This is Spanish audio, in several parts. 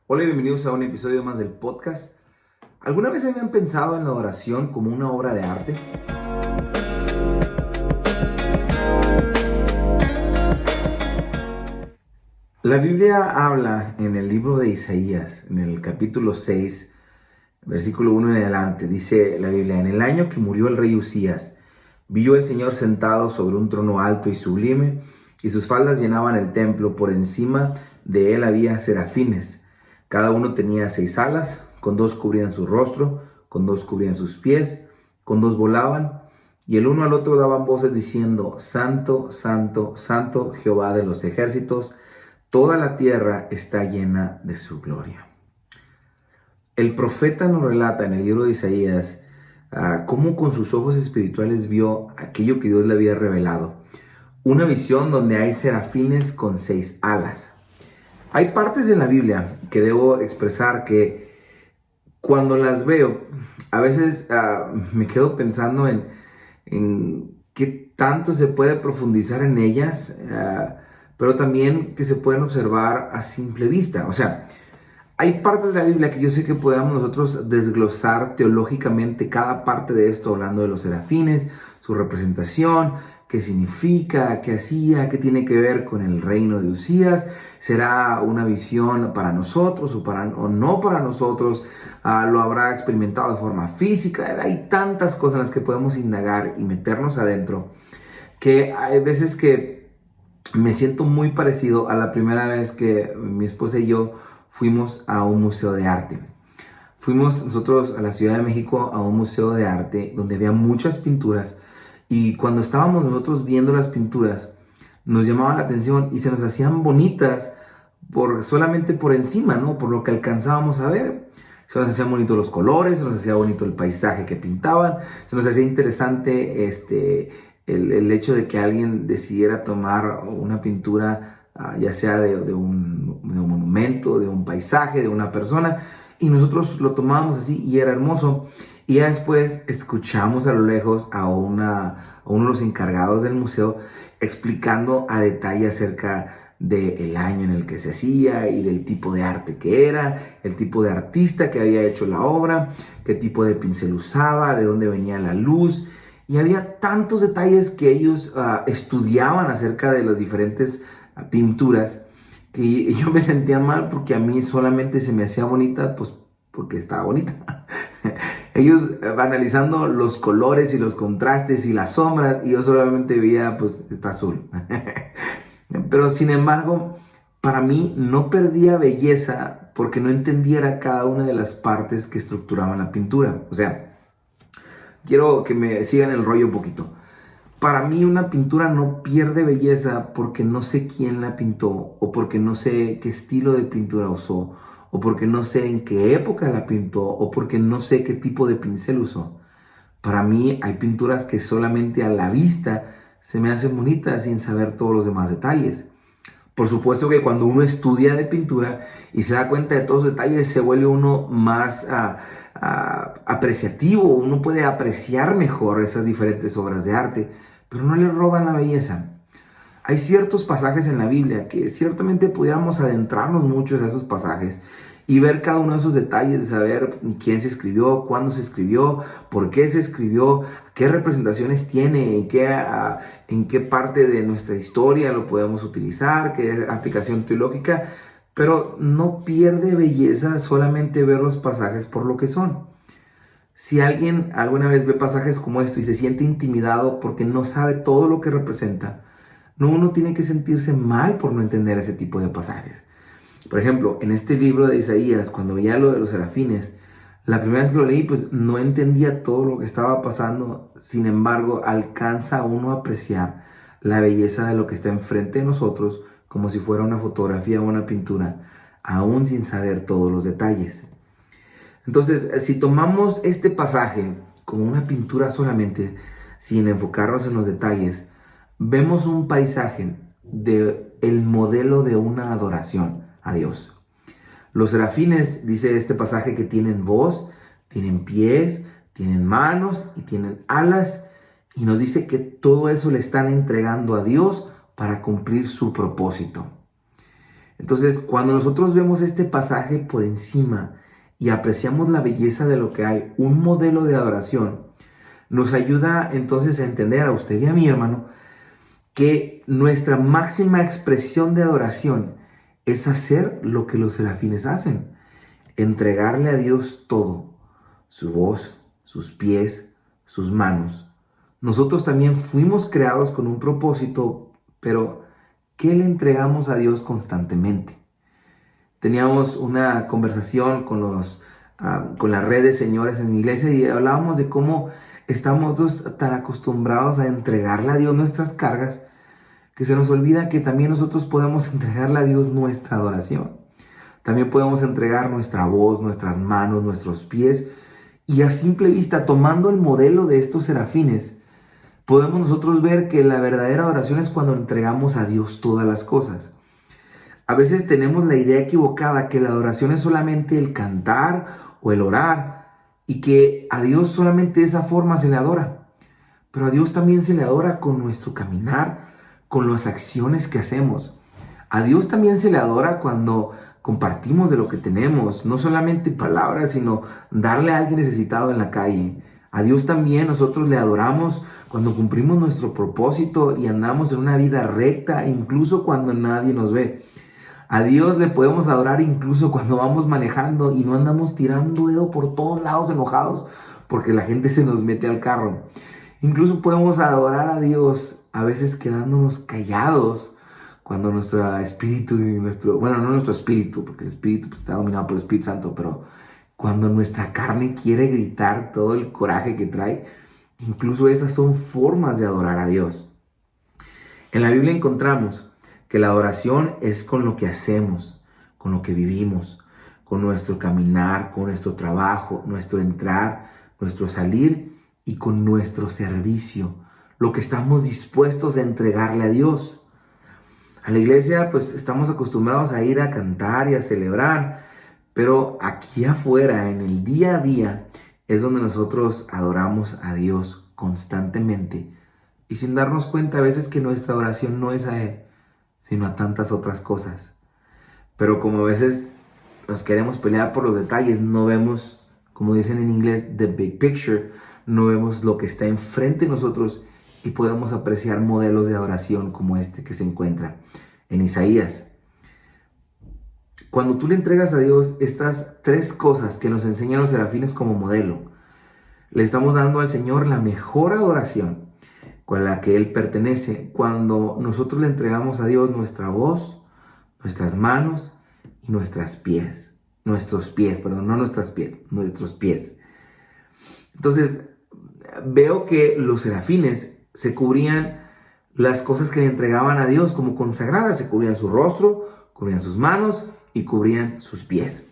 Hola y bienvenidos a un episodio más del podcast. ¿Alguna vez habían pensado en la oración como una obra de arte? La Biblia habla en el libro de Isaías, en el capítulo 6, versículo 1 en adelante. Dice la Biblia: en el año que murió el rey Usías, vio el Señor sentado sobre un trono alto y sublime, y sus faldas llenaban el templo. Por encima de él había serafines. Cada uno tenía 6 alas, con 2 cubrían su rostro, con 2 cubrían sus pies, con 2 volaban, y el uno al otro daban voces diciendo: Santo, Santo, Santo, Jehová de los ejércitos, toda la tierra está llena de su gloria. El profeta nos relata en el libro de Isaías cómo con sus ojos espirituales vio aquello que Dios le había revelado. Una visión donde hay serafines con 6 alas. Hay partes de la Biblia que debo expresar que cuando las veo, a veces me quedo pensando en qué tanto se puede profundizar en ellas, pero también que se pueden observar a simple vista. O sea, hay partes de la Biblia que yo sé que podamos nosotros desglosar teológicamente cada parte de esto, hablando de los serafines, su representación, qué significa, qué hacía, qué tiene que ver con el reino de Usías. ¿Será una visión para nosotros o no para nosotros? ¿Lo habrá experimentado de forma física? Hay tantas cosas en las que podemos indagar y meternos adentro, que hay veces que me siento muy parecido a la primera vez que mi esposa y yo fuimos a un museo de arte. Fuimos nosotros a la Ciudad de México a un museo de arte donde había muchas pinturas, y cuando estábamos nosotros viendo las pinturas nos llamaba la atención y se nos hacían bonitas solamente por encima, ¿no? Por lo que alcanzábamos a ver. Se nos hacían bonitos los colores, se nos hacía bonito el paisaje que pintaban, se nos hacía interesante el hecho de que alguien decidiera tomar una pintura, ya sea de un monumento, de un paisaje, de una persona, y nosotros lo tomábamos así y era hermoso. Y ya después escuchamos a lo lejos a uno de los encargados del museo explicando a detalle acerca del año en el que se hacía y del tipo de arte que era, el tipo de artista que había hecho la obra, qué tipo de pincel usaba, de dónde venía la luz. Y había tantos detalles que ellos estudiaban acerca de las diferentes pinturas, que yo me sentía mal porque a mí solamente se me hacía bonita, pues porque estaba bonita. Ellos analizando los colores y los contrastes y las sombras, y yo solamente veía, pues está azul. Pero sin embargo, para mí no perdía belleza porque no entendiera cada una de las partes que estructuraban la pintura. O sea, quiero que me sigan el rollo un poquito. Para mí una pintura no pierde belleza porque no sé quién la pintó, o porque no sé qué estilo de pintura usó, o porque no sé en qué época la pintó, o porque no sé qué tipo de pincel usó. Para mí hay pinturas que solamente a la vista se me hacen bonitas sin saber todos los demás detalles. Por supuesto que cuando uno estudia de pintura y se da cuenta de todos los detalles, se vuelve uno más apreciativo, uno puede apreciar mejor esas diferentes obras de arte, pero no le roban la belleza. Hay ciertos pasajes en la Biblia que ciertamente pudiéramos adentrarnos mucho en esos pasajes y ver cada uno de esos detalles, de saber quién se escribió, cuándo se escribió, por qué se escribió, qué representaciones tiene, en qué parte de nuestra historia lo podemos utilizar, qué aplicación teológica, pero no pierde belleza solamente ver los pasajes por lo que son. Si alguien alguna vez ve pasajes como esto y se siente intimidado porque no sabe todo lo que representa, no, uno tiene que sentirse mal por no entender ese tipo de pasajes. Por ejemplo, en este libro de Isaías, cuando veía lo de los serafines, la primera vez que lo leí, pues no entendía todo lo que estaba pasando. Sin embargo, alcanza uno a apreciar la belleza de lo que está enfrente de nosotros, como si fuera una fotografía o una pintura, aún sin saber todos los detalles. Entonces, si tomamos este pasaje como una pintura solamente, sin enfocarnos en los detalles, vemos un paisaje de el modelo de una adoración a Dios. Los serafines, dice este pasaje, que tienen voz, tienen pies, tienen manos y tienen alas, y nos dice que todo eso le están entregando a Dios para cumplir su propósito. Entonces, cuando nosotros vemos este pasaje por encima y apreciamos la belleza de lo que hay, un modelo de adoración, nos ayuda entonces a entender a usted y a mí, hermano, que nuestra máxima expresión de adoración es hacer lo que los serafines hacen, entregarle a Dios todo, su voz, sus pies, sus manos. Nosotros también fuimos creados con un propósito, pero ¿qué le entregamos a Dios constantemente? Teníamos una conversación con la red de señores en mi iglesia y hablábamos de cómo estamos todos tan acostumbrados a entregarle a Dios nuestras cargas que se nos olvida que también nosotros podemos entregarle a Dios nuestra adoración. También podemos entregar nuestra voz, nuestras manos, nuestros pies, y a simple vista, tomando el modelo de estos serafines, podemos nosotros ver que la verdadera adoración es cuando entregamos a Dios todas las cosas. A veces tenemos la idea equivocada que la adoración es solamente el cantar o el orar y que a Dios solamente de esa forma se le adora. Pero a Dios también se le adora con nuestro caminar, con las acciones que hacemos. A Dios también se le adora cuando compartimos de lo que tenemos, no solamente palabras, sino darle a alguien necesitado en la calle. A Dios también nosotros le adoramos cuando cumplimos nuestro propósito y andamos en una vida recta, incluso cuando nadie nos ve. A Dios le podemos adorar incluso cuando vamos manejando y no andamos tirando dedo por todos lados enojados porque la gente se nos mete al carro. Incluso podemos adorar a Dios a veces quedándonos callados cuando nuestro espíritu bueno, no nuestro espíritu, porque el espíritu pues, está dominado por el Espíritu Santo, pero cuando nuestra carne quiere gritar todo el coraje que trae, incluso esas son formas de adorar a Dios. En la Biblia encontramos que la adoración es con lo que hacemos, con lo que vivimos, con nuestro caminar, con nuestro trabajo, nuestro entrar, nuestro salir y con nuestro servicio, lo que estamos dispuestos a entregarle a Dios. A la iglesia pues estamos acostumbrados a ir a cantar y a celebrar, pero aquí afuera, en el día a día, es donde nosotros adoramos a Dios constantemente y sin darnos cuenta a veces que nuestra adoración no es a Él, sino a tantas otras cosas. Pero como a veces nos queremos pelear por los detalles, no vemos, como dicen en inglés, the big picture, no vemos lo que está enfrente de nosotros y podemos apreciar modelos de adoración como este que se encuentra en Isaías. Cuando tú le entregas a Dios estas tres cosas que nos enseñan los serafines como modelo, le estamos dando al Señor la mejor adoración con la que Él pertenece cuando nosotros le entregamos a Dios nuestra voz, nuestras manos y nuestros pies. Nuestros pies. Entonces, veo que los serafines se cubrían las cosas que le entregaban a Dios como consagradas. Se cubrían su rostro, cubrían sus manos y cubrían sus pies.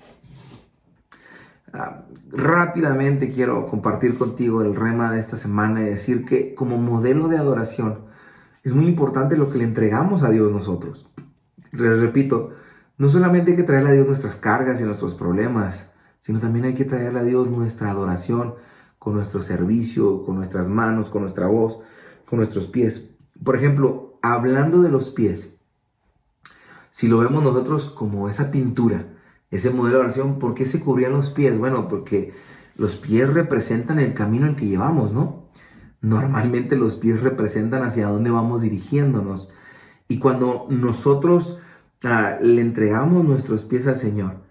Rápidamente quiero compartir contigo el rema de esta semana y decir que como modelo de adoración es muy importante lo que le entregamos a Dios nosotros. Les repito, no solamente hay que traerle a Dios nuestras cargas y nuestros problemas, sino también hay que traerle a Dios nuestra adoración con nuestro servicio, con nuestras manos, con nuestra voz, con nuestros pies. Por ejemplo, hablando de los pies, si lo vemos nosotros como esa pintura, ese modelo de oración, ¿por qué se cubrían los pies? Bueno, porque los pies representan el camino en el que llevamos, ¿no? Normalmente los pies representan hacia dónde vamos dirigiéndonos. Y cuando nosotros le entregamos nuestros pies al Señor,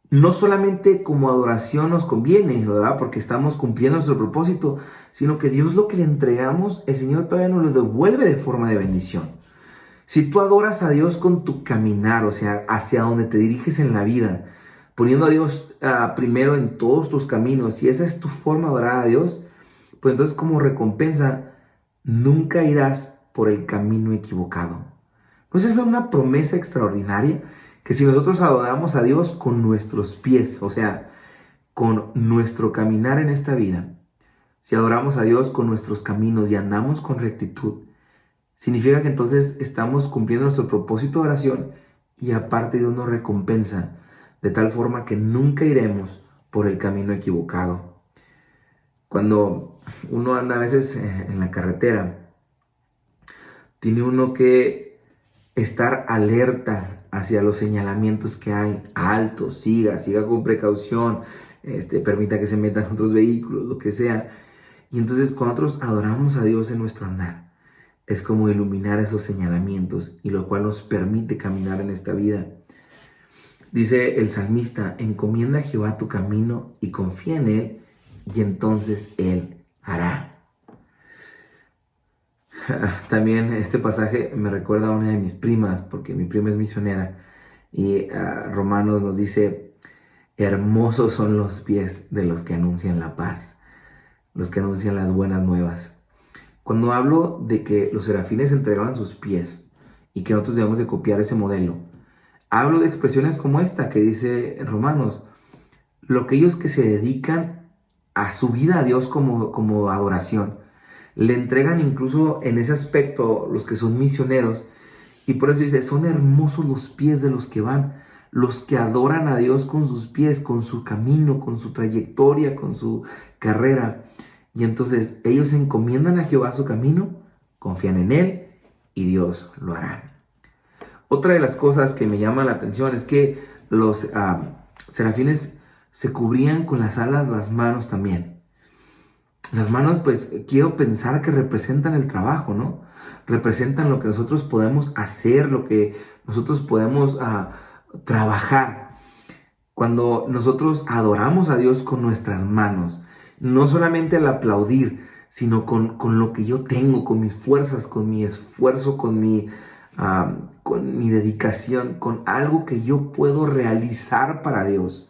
no solamente como adoración nos conviene, ¿verdad? Porque estamos cumpliendo nuestro propósito, sino que Dios lo que le entregamos, el Señor todavía nos lo devuelve de forma de bendición. Si tú adoras a Dios con tu caminar, o sea, hacia donde te diriges en la vida, poniendo a Dios primero en todos tus caminos, y esa es tu forma de adorar a Dios, pues entonces como recompensa, nunca irás por el camino equivocado. Pues esa es una promesa extraordinaria, que si nosotros adoramos a Dios con nuestros pies, o sea, con nuestro caminar en esta vida, si adoramos a Dios con nuestros caminos y andamos con rectitud, significa que entonces estamos cumpliendo nuestro propósito de oración y aparte Dios nos recompensa de tal forma que nunca iremos por el camino equivocado. Cuando uno anda a veces en la carretera, tiene uno que estar alerta hacia los señalamientos que hay. Alto, siga con precaución, permita que se metan otros vehículos, lo que sea. Y entonces cuando nosotros adoramos a Dios en nuestro andar, es como iluminar esos señalamientos y lo cual nos permite caminar en esta vida. Dice el salmista, encomienda a Jehová tu camino y confía en Él, y entonces Él hará. También este pasaje me recuerda a una de mis primas, porque mi prima es misionera, y Romanos nos dice, hermosos son los pies de los que anuncian la paz, los que anuncian las buenas nuevas. Cuando hablo de que los serafines entregaban sus pies y que nosotros debemos de copiar ese modelo, hablo de expresiones como esta que dice Romanos, lo que ellos que se dedican a su vida a Dios como adoración, le entregan incluso en ese aspecto los que son misioneros, y por eso dice, son hermosos los pies de los que van, los que adoran a Dios con sus pies, con su camino, con su trayectoria, con su carrera. Y entonces ellos encomiendan a Jehová su camino, confían en Él y Dios lo hará. Otra de las cosas que me llama la atención es que los serafines se cubrían con las alas las manos también. Las manos, pues, quiero pensar que representan el trabajo, ¿no? Representan lo que nosotros podemos hacer, lo que nosotros podemos trabajar. Cuando nosotros adoramos a Dios con nuestras manos, no solamente al aplaudir, sino con lo que yo tengo, con mis fuerzas, con mi esfuerzo, con mi dedicación, con algo que yo puedo realizar para Dios.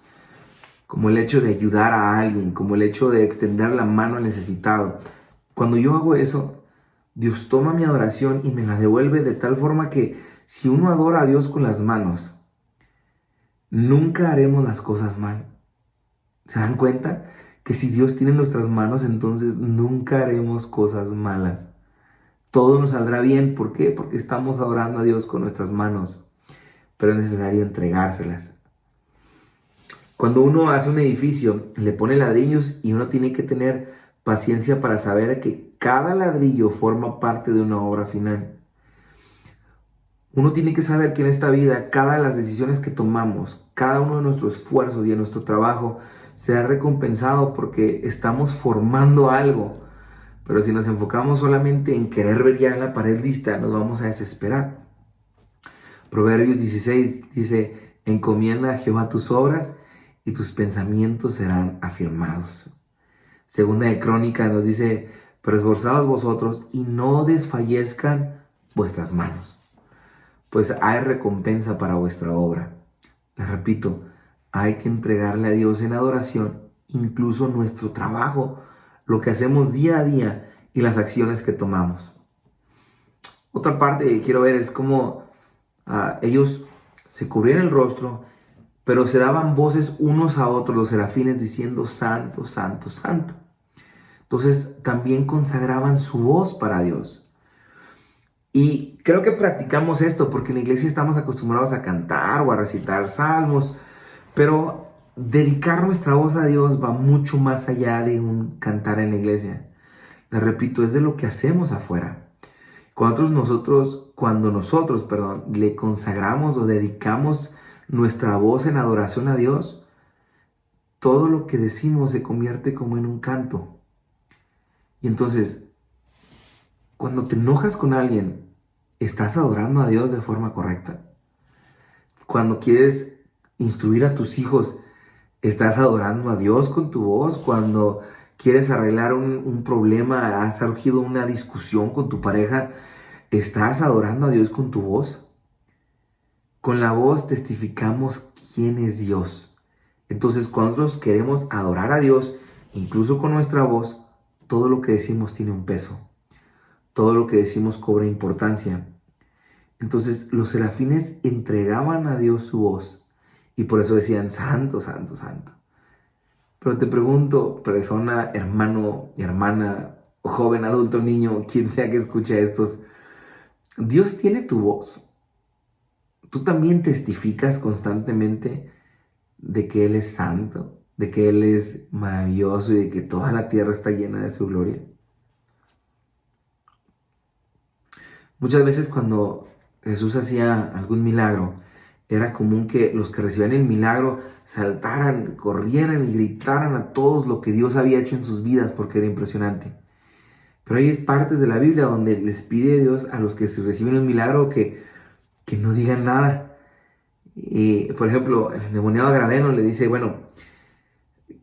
Como el hecho de ayudar a alguien, como el hecho de extender la mano al necesitado. Cuando yo hago eso, Dios toma mi adoración y me la devuelve de tal forma que si uno adora a Dios con las manos, nunca haremos las cosas mal. ¿Se dan cuenta? Que si Dios tiene nuestras manos, entonces nunca haremos cosas malas. Todo nos saldrá bien. ¿Por qué? Porque estamos adorando a Dios con nuestras manos. Pero es necesario entregárselas. Cuando uno hace un edificio, le pone ladrillos y uno tiene que tener paciencia para saber que cada ladrillo forma parte de una obra final. Uno tiene que saber que en esta vida, cada de las decisiones que tomamos, cada uno de nuestros esfuerzos y de nuestro trabajo será recompensado porque estamos formando algo. Pero si nos enfocamos solamente en querer ver ya la pared lista, nos vamos a desesperar. Proverbios 16 dice, encomienda a Jehová tus obras y tus pensamientos serán afirmados. Segunda de Crónicas nos dice, pero esforzaos vosotros y no desfallezcan vuestras manos, pues hay recompensa para vuestra obra. Les repito, hay que entregarle a Dios en adoración, incluso nuestro trabajo, lo que hacemos día a día y las acciones que tomamos. Otra parte que quiero ver es cómo ellos se cubrían el rostro, pero se daban voces unos a otros, los serafines, diciendo santo, santo, santo. Entonces también consagraban su voz para Dios. Y creo que practicamos esto porque en la iglesia estamos acostumbrados a cantar o a recitar salmos, pero dedicar nuestra voz a Dios va mucho más allá de un cantar en la iglesia. Les repito, es de lo que hacemos afuera. Cuando nosotros le consagramos o dedicamos nuestra voz en adoración a Dios, todo lo que decimos se convierte como en un canto. Y entonces, cuando te enojas con alguien, ¿estás adorando a Dios de forma correcta? Cuando quieres instruir a tus hijos, ¿estás adorando a Dios con tu voz? Cuando quieres arreglar un problema, ha surgido una discusión con tu pareja, ¿estás adorando a Dios con tu voz? Con la voz testificamos quién es Dios. Entonces, cuando nosotros queremos adorar a Dios, incluso con nuestra voz, todo lo que decimos tiene un peso. Todo lo que decimos cobra importancia. Entonces, los serafines entregaban a Dios su voz y por eso decían, santo, santo, santo. Pero te pregunto, persona, hermano, hermana, joven, adulto, niño, quien sea que escuche estos, ¿Dios tiene tu voz? ¿Tú también testificas constantemente de que Él es santo, de que Él es maravilloso y de que toda la tierra está llena de su gloria? Muchas veces cuando Jesús hacía algún milagro, era común que los que recibían el milagro saltaran, corrieran y gritaran a todos lo que Dios había hecho en sus vidas, porque era impresionante. Pero hay partes de la Biblia donde les pide a Dios a los que reciben un milagro que no digan nada. Y, por ejemplo, el endemoniado Agradeno le dice, bueno,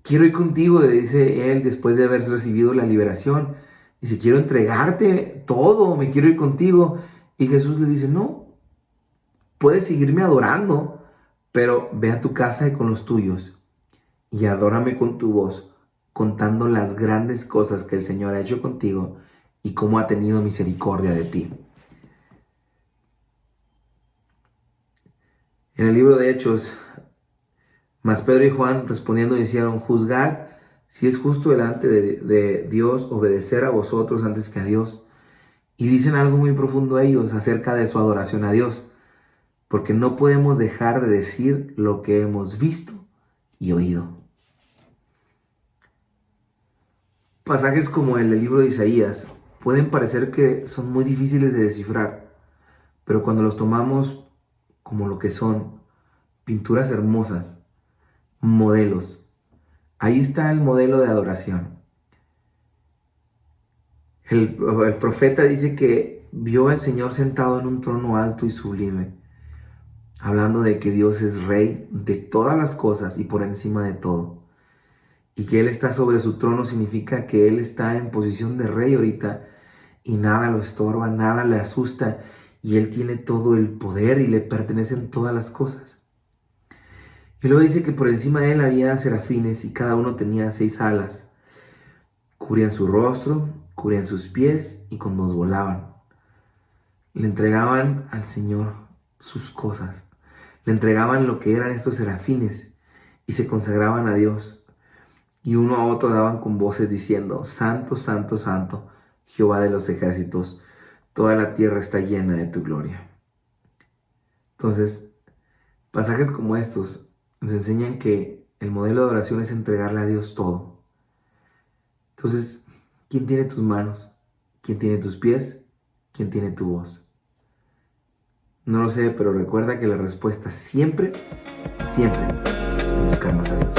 quiero ir contigo, le dice él después de haber recibido la liberación. Dice, quiero entregarte todo, me quiero ir contigo. Y Jesús le dice, no, puedes seguirme adorando, pero ve a tu casa y con los tuyos y adórame con tu voz, contando las grandes cosas que el Señor ha hecho contigo y cómo ha tenido misericordia de ti. En el libro de Hechos, mas Pedro y Juan respondiendo decían, juzgad si es justo delante de Dios obedecer a vosotros antes que a Dios. Y dicen algo muy profundo a ellos acerca de su adoración a Dios, porque no podemos dejar de decir lo que hemos visto y oído. Pasajes como el del libro de Isaías pueden parecer que son muy difíciles de descifrar, pero cuando los tomamos como lo que son, pinturas hermosas, modelos, ahí está el modelo de adoración. El profeta dice que vio al Señor sentado en un trono alto y sublime, hablando de que Dios es rey de todas las cosas y por encima de todo. Y que Él está sobre su trono significa que Él está en posición de rey ahorita y nada lo estorba, nada le asusta y Él tiene todo el poder y le pertenecen todas las cosas. Y luego dice que por encima de Él había serafines y cada uno tenía 6 alas. Cubrían su rostro, cubrían sus pies y con 2 volaban. Le entregaban al Señor sus cosas. Le entregaban lo que eran estos serafines y se consagraban a Dios. Y uno a otro daban con voces diciendo, Santo, Santo, Santo, Jehová de los ejércitos, toda la tierra está llena de tu gloria. Entonces, pasajes como estos nos enseñan que el modelo de oración es entregarle a Dios todo. Entonces, ¿quién tiene tus manos? ¿Quién tiene tus pies? ¿Quién tiene tu voz? No lo sé, pero recuerda que la respuesta siempre, siempre es buscar más a Dios.